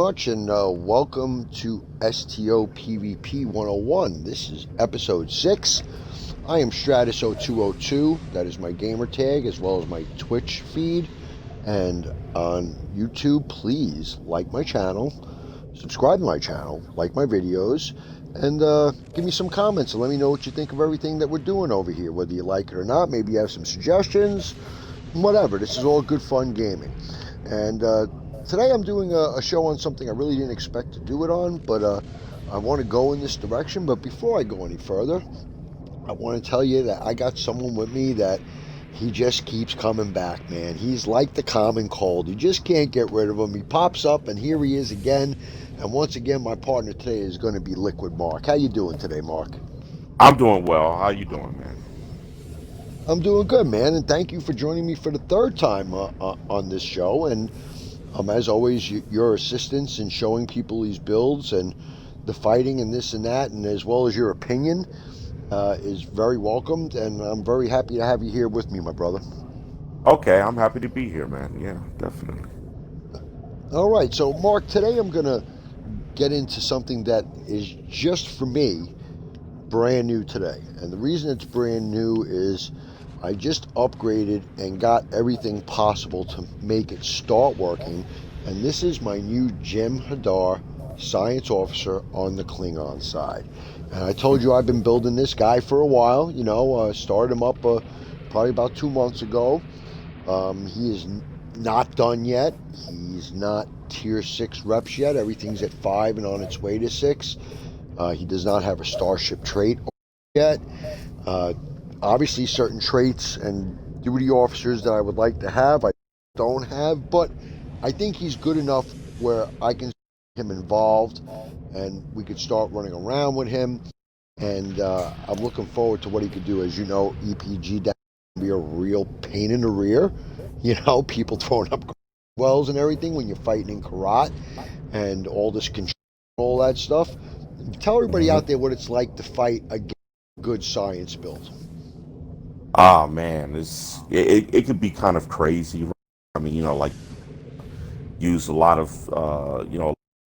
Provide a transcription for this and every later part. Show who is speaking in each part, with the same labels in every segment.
Speaker 1: much, and welcome to STO PVP 101. This is episode 6. I am Stratus0202. That is my gamer tag, as well as my Twitch feed. And on YouTube, please like my channel, subscribe to my channel, like my videos, and give me some comments and let me know what you think of everything that we're doing over here, whether you like it or not. Maybe you have some suggestions, whatever. This is all good fun gaming. And today I'm doing a show on something I really didn't expect to do it on, but I want to go in this direction. But before I go any further, I want to tell you that I got someone with me that he just keeps coming back, man. He's like the common cold. You just can't get rid of him. He pops up, and here he is again. And once again, my partner today is going to be Liquid Mark. How you doing today, Mark?
Speaker 2: I'm doing well. How you doing, man?
Speaker 1: I'm doing good, man, and thank you for joining me for the third time on this show. And as always, your assistance in showing people these builds and the fighting and this and that, and as well as your opinion, is very welcomed. And I'm very happy to have you here with me, my brother.
Speaker 2: Okay, I'm happy to be here, man. Yeah, definitely.
Speaker 1: All right, so Mark, today I'm going to get into something that is just for me brand new today. And the reason it's brand new is I just upgraded and got everything possible to make it start working. And this is my new Jim Hadar Science Officer on the Klingon side. And I told you I've been building this guy for a while. Started him up probably about 2 months ago. He is not done yet. He's not tier 6 reps yet. Everything's at 5 and on its way to 6. He does not have a starship trait yet. Obviously, certain traits and duty officers that I would like to have, I don't have, but I think he's good enough where I can see him involved and we could start running around with him. And I'm looking forward to what he could do. As you know, EPG can be a real pain in the rear. People throwing up wells and everything when you're fighting in Ker'rat and all this control, all that stuff. Tell everybody out there what it's like to fight against a good science build.
Speaker 2: Ah, man, it could be kind of crazy. I mean, like use a lot of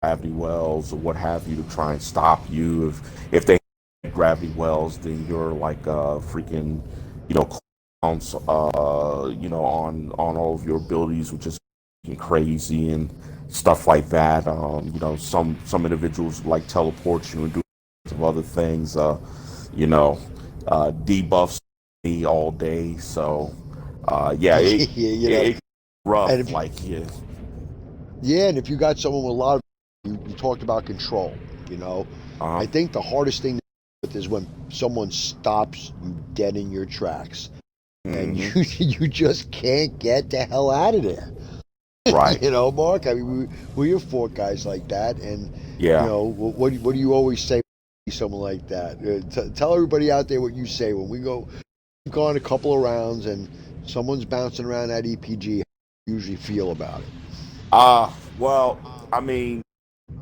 Speaker 2: gravity wells or what have you to try and stop you. If they have gravity wells, then you're like freaking clowns, on all of your abilities, which is crazy and stuff like that. Some individuals like teleport you and do some other things. Debuffs me all day. So, yeah, it's rough.
Speaker 1: And if,
Speaker 2: like, yeah,
Speaker 1: yeah, and if you got someone with a lot of, you talked about control. I think the hardest thing is when someone stops you dead in your tracks, and you just can't get the hell out of there.
Speaker 2: Right.
Speaker 1: Mark, I mean, we have fought guys like that, and
Speaker 2: Yeah.
Speaker 1: what do you always say to someone like that? Tell everybody out there what you say when we've gone a couple of rounds and someone's bouncing around that EPG. How do you usually feel about it?
Speaker 2: Well, I mean,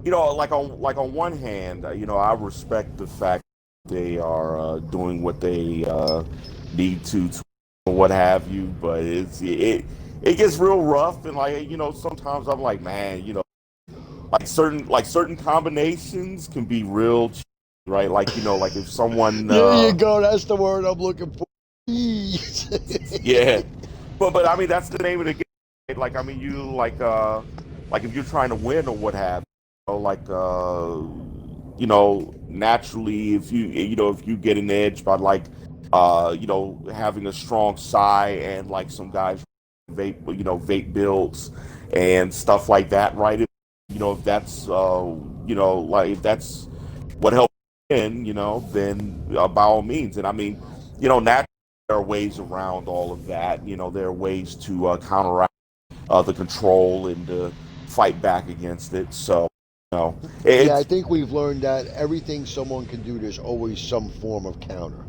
Speaker 2: like on one hand, I respect the fact they are doing what they need to what have you, but it gets real rough, and sometimes I'm like, man, certain combinations can be real cheap, right? Like if someone
Speaker 1: There you go, that's the word I'm looking for.
Speaker 2: yeah, but I mean that's the name of the game. Like, I mean, you like if you're trying to win or what have naturally, if you get an edge by having a strong psi and like some guys vape builds and stuff like that, right? If that's if that's what helps win, then by all means. And I mean, naturally there are ways around all of that. There are ways to counteract the control and to fight back against it. So,
Speaker 1: yeah, I think we've learned that everything someone can do, there's always some form of counter.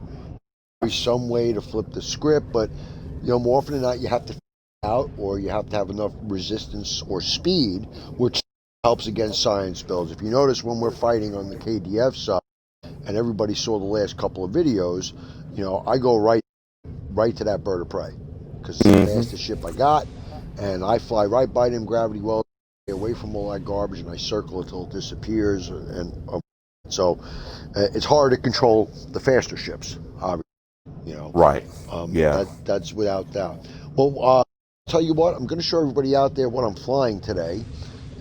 Speaker 1: There's some way to flip the script, but more often than not, you have to out, or you have to have enough resistance or speed, which helps against science builds. If you notice, when we're fighting on the KDF side, and everybody saw the last couple of videos, I go right to that bird of prey because it's the fastest ship I got, and I fly right by them gravity wells, away from all that garbage, and I circle it till it disappears. So it's hard to control the faster ships, obviously. You know,
Speaker 2: Right. Yeah.
Speaker 1: that's without doubt. Well, tell you what, I'm going to show everybody out there what I'm flying today,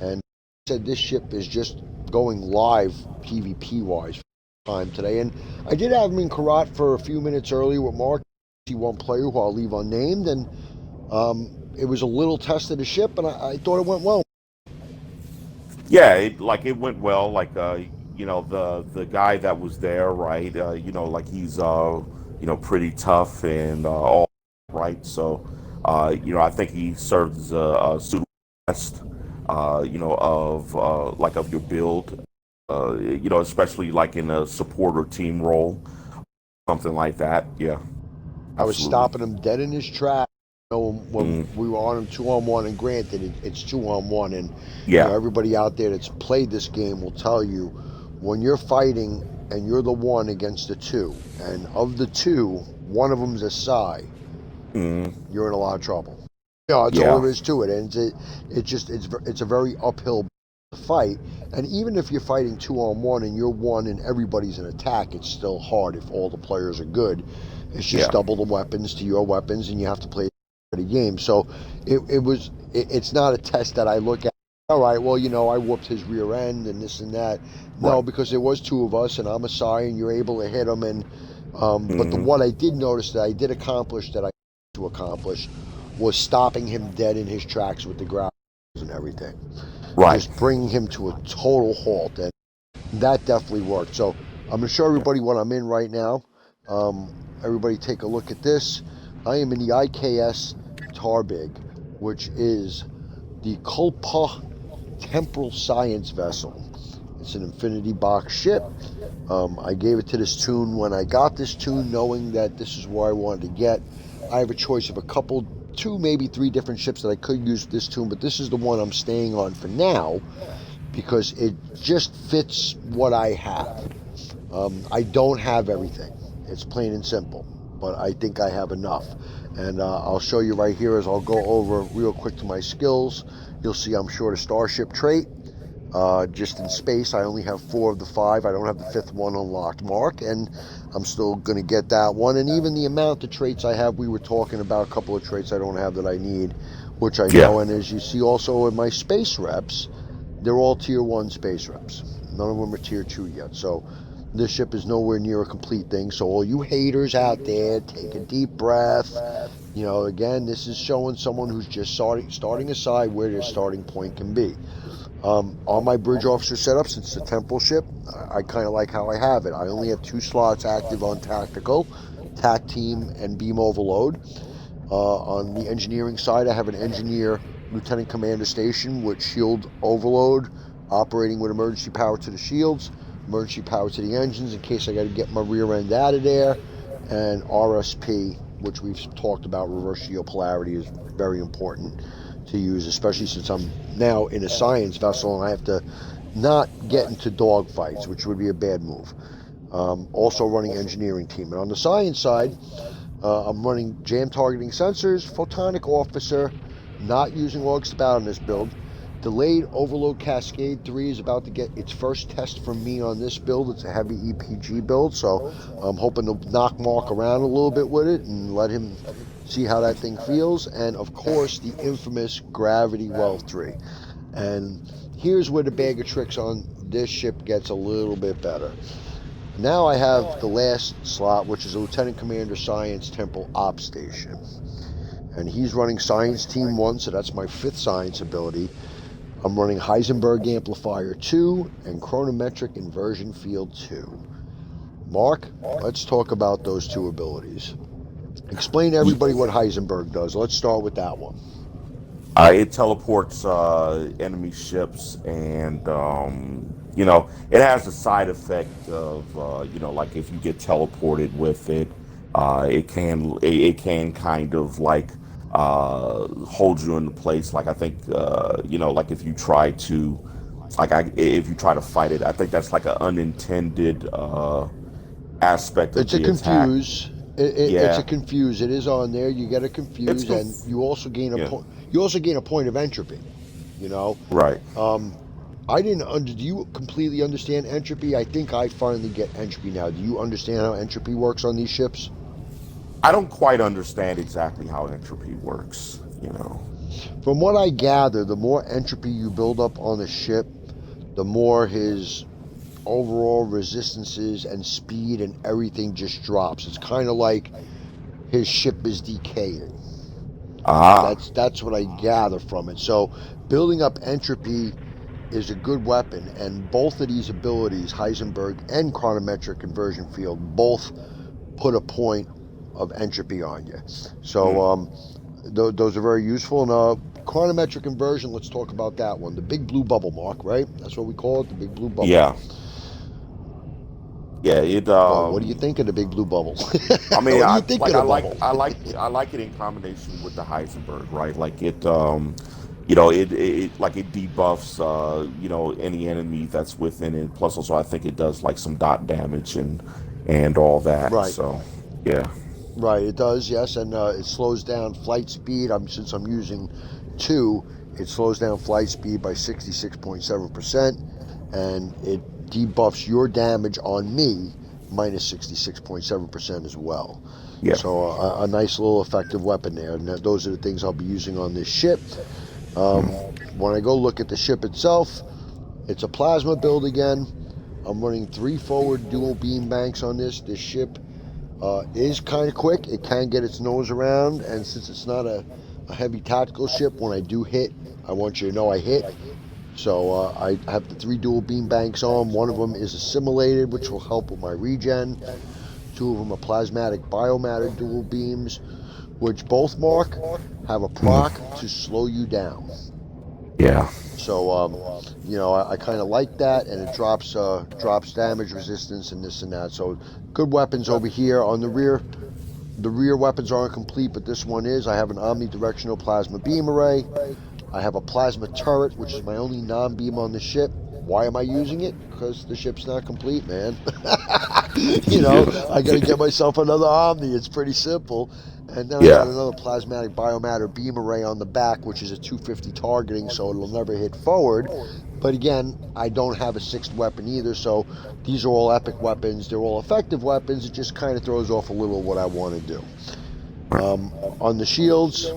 Speaker 1: and I said this ship is just going live PvP wise for the time today, and I did have him in Ker'rat for a few minutes earlier with Mark. See one player who I'll leave unnamed, and it was a little test of the ship, and I thought it went well.
Speaker 2: Yeah, it went well. The guy that was there, right? Like he's pretty tough and all right. So I think he served as a suitable test, of your build. Especially like in a support or team role, something like that. Yeah,
Speaker 1: I was
Speaker 2: absolutely.
Speaker 1: stopping him dead in his tracks. When
Speaker 2: Mm,
Speaker 1: we were on him 2-on-1, and granted it's 2-on-1, and
Speaker 2: yeah,
Speaker 1: everybody out there that's played this game will tell you when you're fighting and you're the one against the two, and of the two, one of them's a psi,
Speaker 2: mm,
Speaker 1: you're in a lot of trouble. That's all
Speaker 2: yeah,
Speaker 1: there is to it, and it's a very uphill fight. And even if you're fighting 2-on-1 and you're one and everybody's in attack, it's still hard if all the players are good. It's just
Speaker 2: yeah,
Speaker 1: double the weapons to your weapons, and you have to play the game. So it's not a test that I look at. All right, well, I whooped his rear end and this and that. No,
Speaker 2: right.
Speaker 1: because there was two of us, and I'm a psi, and you're able to hit him. And but
Speaker 2: Mm,
Speaker 1: what I did notice that I did accomplish that I to accomplish was stopping him dead in his tracks with the ground and everything,
Speaker 2: right.
Speaker 1: just bringing him to a total halt, and that definitely worked. So I'm gonna show
Speaker 2: Yeah.
Speaker 1: everybody what I'm in right now. Um, Everybody take a look at this. I am in the IKS Tarbig, which is the Kulpa Temporal Science Vessel. It's an infinity box ship. I gave it to this tune when I got this tune, knowing that this is where I wanted to get. I have a choice of a couple, two, maybe three different ships that I could use this tune, but this is the one I'm staying on for now because it just fits what I have. I don't have everything. It's plain and simple, but I think I have enough. And I'll show you right here as I'll go over real quick to my skills. You'll see I'm short a starship trait. Just in space, I only have 4 of the 5. I don't have the 5th one unlocked, Mark, and I'm still going to get that one. And even the amount of traits I have, we were talking about a couple of traits I don't have that I need, which I
Speaker 2: Yeah.
Speaker 1: know. And as you see also in my space reps, they're all tier 1 space reps. None of them are tier 2 yet. So this ship is nowhere near a complete thing. So all you haters out there, take a deep breath. Again, this is showing someone who's just starting aside where their starting point can be. On my bridge officer setup, since it's a temple ship, I kind of like how I have it. I only have 2 slots active on tactical, tac team, and beam overload. On the engineering side, I have an engineer lieutenant commander station with shield overload, operating with emergency power to the shields, emergency power to the engines in case I got to get my rear end out of there, and RSP, which we've talked about. Reverse shield polarity is very important to use, especially since I'm now in a science vessel and I have to not get into dog fights, which would be a bad move. Also running engineering team. And on the science side, I'm running jam targeting sensors, photonic officer, not using log spout on this build. Delayed overload cascade 3 is about to get its first test from me on this build. It's a heavy EPG build, so I'm hoping to knock Mark around a little bit with it and let him see how that thing feels. And of course, the infamous gravity well 3. And here's where the bag of tricks on this ship gets a little bit better. Now I have the last slot, which is a Lieutenant Commander Science Temple Op Station. And he's running Science Team 1, so that's my 5th science ability. I'm running Heisenberg Amplifier 2 and Chronometric Inversion Field 2. Mark, let's talk about those 2 abilities. Explain to everybody what Heisenberg does. Let's start with that one.
Speaker 2: It teleports enemy ships, and it has a side effect of like if you get teleported with it, it can kind of like hold you in place. Like I think like if you try to fight it, I think that's like an unintended aspect of
Speaker 1: It's a
Speaker 2: the attack.
Speaker 1: confuse. It's a
Speaker 2: Yeah,
Speaker 1: confuse. It is on there. You get a
Speaker 2: it's
Speaker 1: confuse, and
Speaker 2: conf-
Speaker 1: you also gain a
Speaker 2: yeah.
Speaker 1: point. You also gain a point of entropy. You know,
Speaker 2: Right.
Speaker 1: um, I didn't under. Do you completely understand entropy? I think I finally get entropy now. Do you understand how entropy works on these ships?
Speaker 2: I don't quite understand exactly how entropy works, you know.
Speaker 1: From what I gather, the more entropy you build up on a ship, the more his overall resistances and speed and everything just drops. It's kind of like his ship is decaying.
Speaker 2: Ah,
Speaker 1: That's what I gather from it. So building up entropy is a good weapon, and both of these abilities, Heisenberg and chronometric conversion field, both put a point of entropy on you. So
Speaker 2: mm,
Speaker 1: those are very useful. And chronometric conversion, let's talk about that one. The big blue bubble, Mark, right? That's what we call it, the big blue bubble.
Speaker 2: yeah. Yeah, it
Speaker 1: Well, what do you think of the big blue bubble?
Speaker 2: I mean,
Speaker 1: What do you think of the bubble?
Speaker 2: I like it in combination with the Heisenberg, right? Like it like it debuffs any enemy that's within it. Plus also I think it does like some dot damage and all that.
Speaker 1: Right.
Speaker 2: So, yeah.
Speaker 1: Right, it does, yes, and it slows down flight speed. Since I'm using two, it slows down flight speed by 66.7%, and it debuffs your damage on me minus 66.7% as well.
Speaker 2: Yeah.
Speaker 1: So a nice little effective weapon there, and those are the things I'll be using on this ship. Um,
Speaker 2: Mm,
Speaker 1: when I go look at the ship itself, it's a plasma build again. I'm running 3 forward dual beam banks on this. This ship is kind of quick. It can get its nose around, and since it's not a heavy tactical ship, when I do hit, I want you to know I hit. So I have the 3 dual beam banks on. One of them is assimilated, which will help with my regen. 2 of them are plasmatic biomatter dual beams, which both, Mark, have a proc
Speaker 2: mm,
Speaker 1: to slow you down.
Speaker 2: yeah.
Speaker 1: So I kind of like that, and it drops damage resistance and this and that. So good weapons over here on the rear. The rear weapons aren't complete, but this one is. I have an omnidirectional plasma beam array. I have a plasma turret, which is my only non-beam on the ship. Why am I using it? Because the ship's not complete, man. I got to get myself another Omni. It's pretty simple. And then I got
Speaker 2: Yeah.
Speaker 1: another plasmatic biomatter beam array on the back, which is a 250 targeting, so it'll never hit forward. But again, I don't have a 6th weapon either, so these are all epic weapons. They're all effective weapons. It just kind of throws off a little what I want to do. On the shields,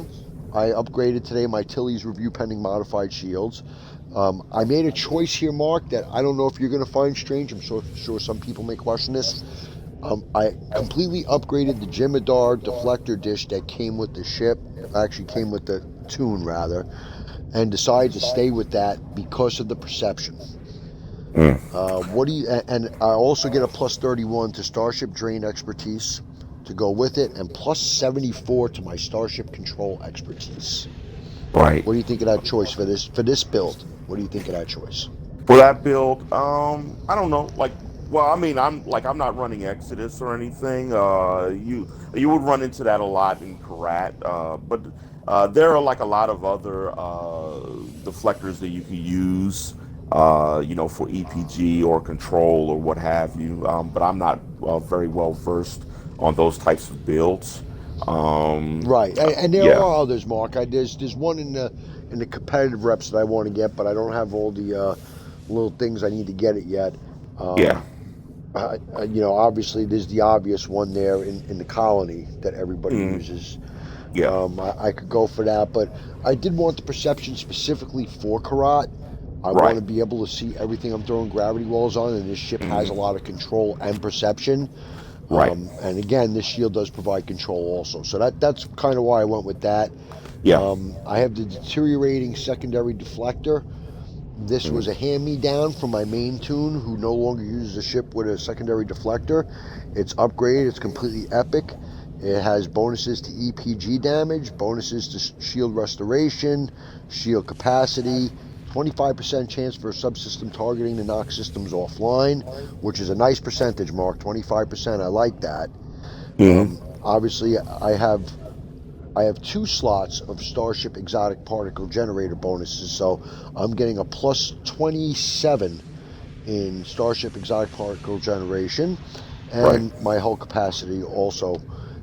Speaker 1: I upgraded today my Tilly's Review Pending Modified Shields. I made a choice here, Mark, that I don't know if you're going to find strange. I'm sure some people may question this. I completely upgraded the Jimadar deflector dish that came with the ship, actually came with the tune rather, and decided to stay with that because of the perception.
Speaker 2: Mm,
Speaker 1: And I also get a plus 31 to Starship Drain expertise to go with it, and plus 74 to my Starship Control expertise.
Speaker 2: right.
Speaker 1: What do you think of that choice for this build? What do you think of that choice?
Speaker 2: For that build, I don't know. Like, well, I mean, I'm not running Exodus or anything. You would run into that a lot in Ker'rat, but there are like a lot of other deflectors that you can use, for EPG or control or what have you. But I'm not very well versed on those types of builds.
Speaker 1: Right, and there
Speaker 2: Yeah,
Speaker 1: are others, Mark. There's one in the competitive reps that I want to get, but I don't have all the little things I need to get it yet.
Speaker 2: yeah,
Speaker 1: Um, Obviously there's the obvious one there in the colony that everybody
Speaker 2: mm,
Speaker 1: uses.
Speaker 2: yeah,
Speaker 1: I could go for that, but I did want the perception specifically for Ker'rat. I want
Speaker 2: right,
Speaker 1: to be able to see everything I'm throwing gravity walls on, and this ship has a
Speaker 2: mm,
Speaker 1: lot of control and perception.
Speaker 2: right,
Speaker 1: And again, this shield does provide control also. So that's kind of why I went with that.
Speaker 2: yeah,
Speaker 1: I have the deteriorating secondary deflector. This
Speaker 2: mm,
Speaker 1: was a hand-me-down from my main tune, who no longer uses a ship with a secondary deflector. It's upgraded. It's completely epic. It has bonuses to EPG damage, bonuses to shield restoration, shield capacity, 25% chance for subsystem targeting to knock systems offline, which is a nice percentage, Mark. 25%. I like that.
Speaker 2: mm,
Speaker 1: Obviously, I have 2 slots of Starship Exotic Particle Generator bonuses, so I'm getting a plus 27 in Starship Exotic Particle Generation,
Speaker 2: right,
Speaker 1: and my hull capacity also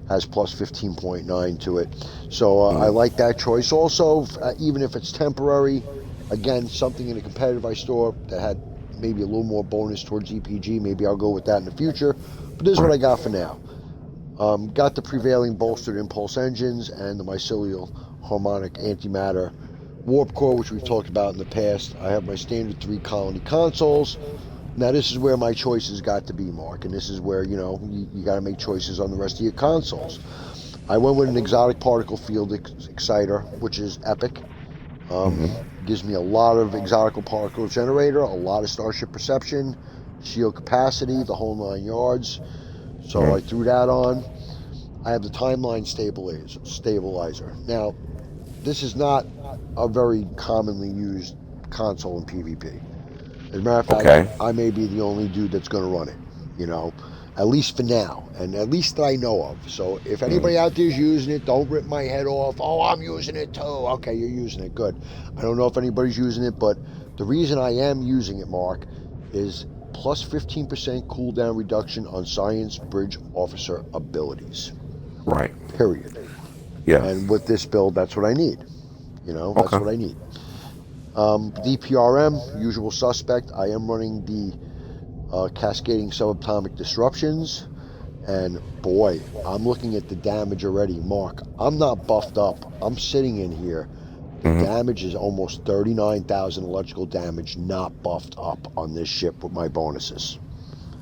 Speaker 1: has plus 15.9 to it. So I
Speaker 2: mm,
Speaker 1: like that choice. Also, even if it's temporary, Again, something in a competitive ice store that had maybe a little more bonus towards EPG. Maybe I'll go with that in the future. But this is what
Speaker 2: Right.
Speaker 1: I got for now. Got the prevailing bolstered impulse engines and the mycelial harmonic antimatter warp core, which we've talked about in the past. I have my standard 3-colony consoles. Now this is where my choices got to be, Mark, and this is where you got to make choices on the rest of your consoles. I went with an exotic particle field exciter, which is epic.
Speaker 2: Hmm.
Speaker 1: Gives me a lot of exotic particle generator, a lot of starship perception, shield capacity, the whole 9 yards. So I
Speaker 2: Hmm.
Speaker 1: threw that on. I have the timeline stabilizer. Now, this is not a very commonly used console in PvP. As a matter of fact,
Speaker 2: Okay.
Speaker 1: I may be the only dude that's going to run it, you know, at least for now, and at least that I know of. So if
Speaker 2: Mm.
Speaker 1: anybody out there is using it, don't rip my head off. Oh, I'm using it too. Okay, you're using it. Good. I don't know if anybody's using it, but the reason I am using it, Mark, is plus 15% cooldown reduction on Science Bridge Officer abilities.
Speaker 2: Right.
Speaker 1: Period.
Speaker 2: Yeah.
Speaker 1: And with this build, that's what I need. That's
Speaker 2: Okay.
Speaker 1: what I need. DPRM, usual suspect. I am running the cascading subatomic disruptions. And boy, I'm looking at the damage already. Mark, I'm not buffed up. I'm sitting in here. The
Speaker 2: Hmm.
Speaker 1: damage is almost 39,000 electrical damage, not buffed up on this ship with my bonuses.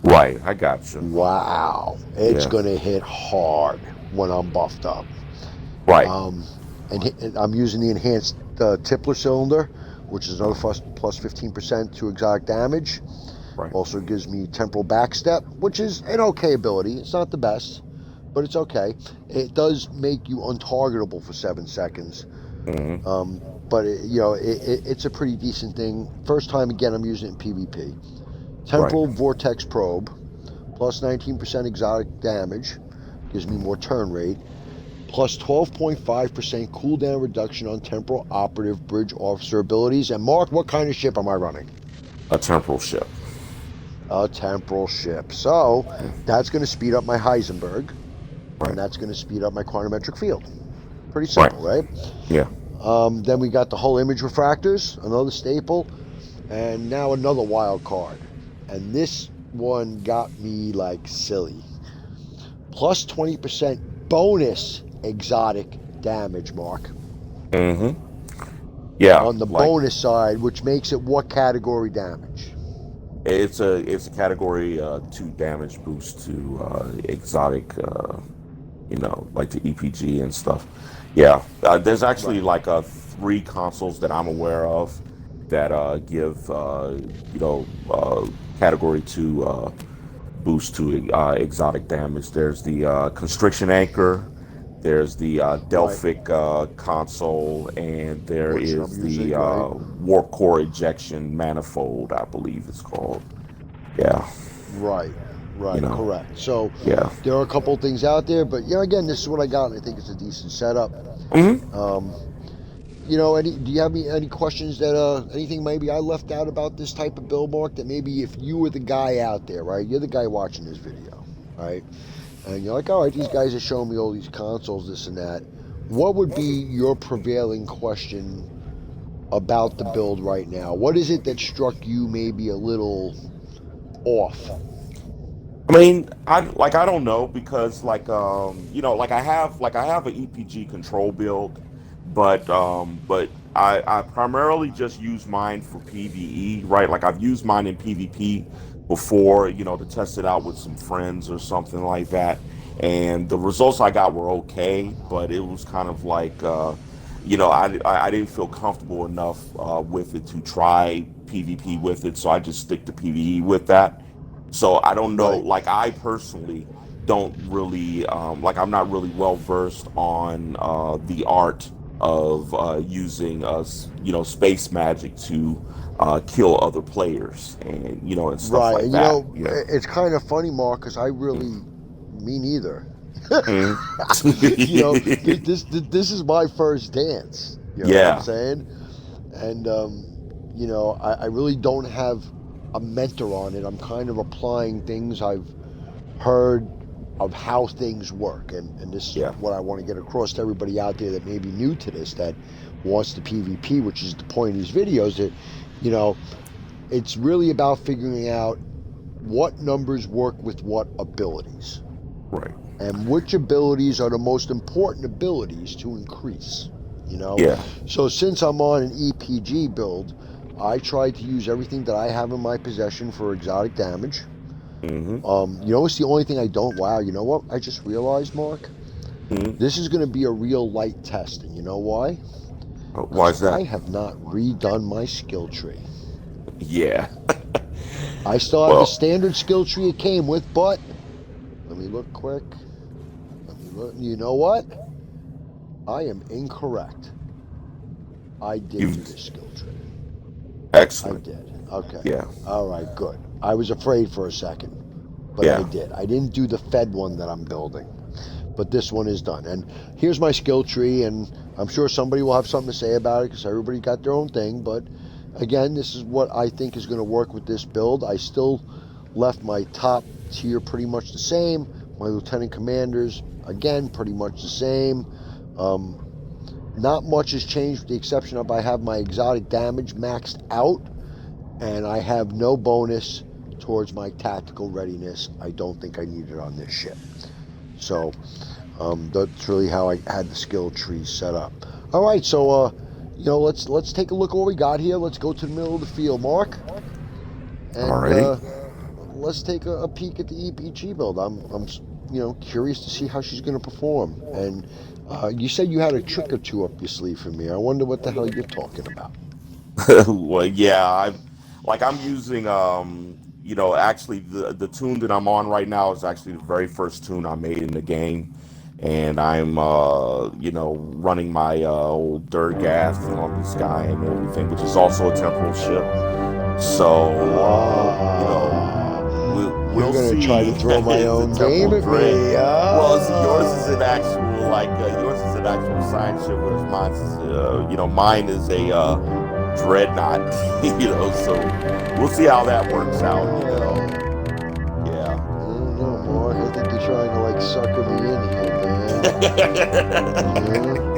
Speaker 2: Right. I got you.
Speaker 1: Wow. It's
Speaker 2: Yeah.
Speaker 1: going to hit hard when I'm buffed up.
Speaker 2: Right.
Speaker 1: Um, and I'm using the enhanced Tippler cylinder, which is another
Speaker 2: Uh,
Speaker 1: plus 15% to exotic damage.
Speaker 2: right.
Speaker 1: Also gives me temporal backstep, which is an okay ability. It's not the best, but it's okay. It does make you untargetable for 7 seconds.
Speaker 2: Hmm.
Speaker 1: It's a pretty decent thing. First time again, I'm using it in PvP.
Speaker 2: Right.
Speaker 1: Temporal vortex probe, plus 19% exotic damage, gives me more turn rate. Plus 12.5% cooldown reduction on temporal operative bridge officer abilities. And Mark, what kind of ship am I running?
Speaker 2: A temporal ship.
Speaker 1: A temporal ship. So
Speaker 2: Mm.
Speaker 1: that's going to speed up my Heisenberg, and
Speaker 2: Right.
Speaker 1: that's going to speed up my chronometric field. Pretty
Speaker 2: Right.
Speaker 1: simple, right?
Speaker 2: Yeah.
Speaker 1: Then we got the whole image refractors, another staple, and now another wild card. And this one got me like silly. Plus 20% bonus exotic damage, Mark,
Speaker 2: Hmm. Yeah.
Speaker 1: on the
Speaker 2: Like
Speaker 1: bonus side, which makes it what category damage?
Speaker 2: it's a category 2 damage boost to exotic. Like the EPG and stuff. Yeah, there's actually
Speaker 1: Right.
Speaker 2: like 3 consoles that I'm aware of that give category 2 boost to exotic damage. There's the constriction anchor, there's the
Speaker 1: Right.
Speaker 2: Delphic console, and there
Speaker 1: Which I'm
Speaker 2: is the
Speaker 1: using, right?
Speaker 2: warp core ejection manifold, I believe it's called. Yeah,
Speaker 1: Right.
Speaker 2: you
Speaker 1: Right.
Speaker 2: know,
Speaker 1: Correct. So
Speaker 2: yeah.
Speaker 1: there are a couple of things out there, but again, this is what I got, and I think it's a decent setup.
Speaker 2: Hmm.
Speaker 1: Um, do you have any questions that anything maybe I left out about this type of build, Mark? That maybe if you were the guy out there, right? You're the guy watching this video, right? And you're like, all right, these guys are showing me all these consoles, this and that. What would be your prevailing question about the build right now? What is it that struck you maybe a little off?
Speaker 2: I mean, I don't know because I have an EPG control build, but I primarily just use mine for PvE, right? Like I've used mine in PvP before, to test it out with some friends or something like that. And the results I got were okay, but it was kind of like I didn't feel comfortable enough with it to try PvP with it, so I just stick to PvE with that. So I don't know,
Speaker 1: Right.
Speaker 2: like I personally don't really like I'm not really well versed on the art of using space magic to kill other players and stuff
Speaker 1: Right.
Speaker 2: like
Speaker 1: And
Speaker 2: that. Yeah.
Speaker 1: it's kind of funny, Mark, because I really, me neither.
Speaker 2: Mhm.
Speaker 1: This is my first dance. You know what I'm
Speaker 2: Yeah.
Speaker 1: saying? And I really don't have a mentor on it. I'm kind of applying things I've heard of how things work. And this is
Speaker 2: Yeah.
Speaker 1: what I want to get across to everybody out there that may be new to this, that wants the PvP, which is the point of these videos, that, you know, it's really about figuring out what numbers work with what abilities.
Speaker 2: Right.
Speaker 1: And which abilities are the most important abilities to increase, you know?
Speaker 2: Yeah.
Speaker 1: So since I'm on an EPG build, I try to use everything that I have in my possession for exotic damage.
Speaker 2: Mm-hmm.
Speaker 1: You know, it's the only thing I don't. Wow, you know what? I just realized, Mark.
Speaker 2: Mm-hmm.
Speaker 1: This is going to be a real light test, and you know why?
Speaker 2: Why
Speaker 1: Because
Speaker 2: is
Speaker 1: I
Speaker 2: that?
Speaker 1: have not redone my skill tree.
Speaker 2: Yeah.
Speaker 1: I still have the
Speaker 2: Well,
Speaker 1: standard skill tree it came with, but let me look quick. Let me look. You know what? I am incorrect. I did do
Speaker 2: you've
Speaker 1: this skill tree. I
Speaker 2: excellent.
Speaker 1: did. Okay.
Speaker 2: Yeah.
Speaker 1: All right, good. I was afraid for a second, but I
Speaker 2: Yeah.
Speaker 1: did. I didn't do the Fed one that I'm building, but this one is done. And here's my skill tree, and I'm sure somebody will have something to say about it because everybody got their own thing. But again, this is what I think is going to work with this build. I still left my top tier pretty much the same. My lieutenant commanders, again, pretty much the same. Um, Not much has changed with the exception of I have my exotic damage maxed out and I have no bonus towards my tactical readiness. I don't think I need it on this ship. So that's really how I had the skill tree set up. All right, so you know, let's take a look at what we got here. Let's go to the middle of the field, Mark, and
Speaker 2: Alrighty.
Speaker 1: let's take a peek at the EPG build. I'm you know, curious to see how she's going to perform. And you said you had a trick or two up your sleeve for me. I wonder what the hell you're talking about.
Speaker 2: Well, yeah, I'm using actually the tune that I'm on right now is actually the very first tune I made in the game, and I'm running my old Durgas on the sky and everything, which is also a temporal ship. So
Speaker 1: Ah, you're
Speaker 2: we'll
Speaker 1: going to try to
Speaker 2: see.
Speaker 1: throw my
Speaker 2: It's a
Speaker 1: own game
Speaker 2: temporal
Speaker 1: at
Speaker 2: dread.
Speaker 1: me.
Speaker 2: Well, see, yours is an
Speaker 1: Ah.
Speaker 2: actual yours is an actual science ship, whereas mine is a dreadnought. So we'll see how that works out. Yeah.
Speaker 1: I don't know, Mark. I think you're trying to like sucker me in here, man. Yeah.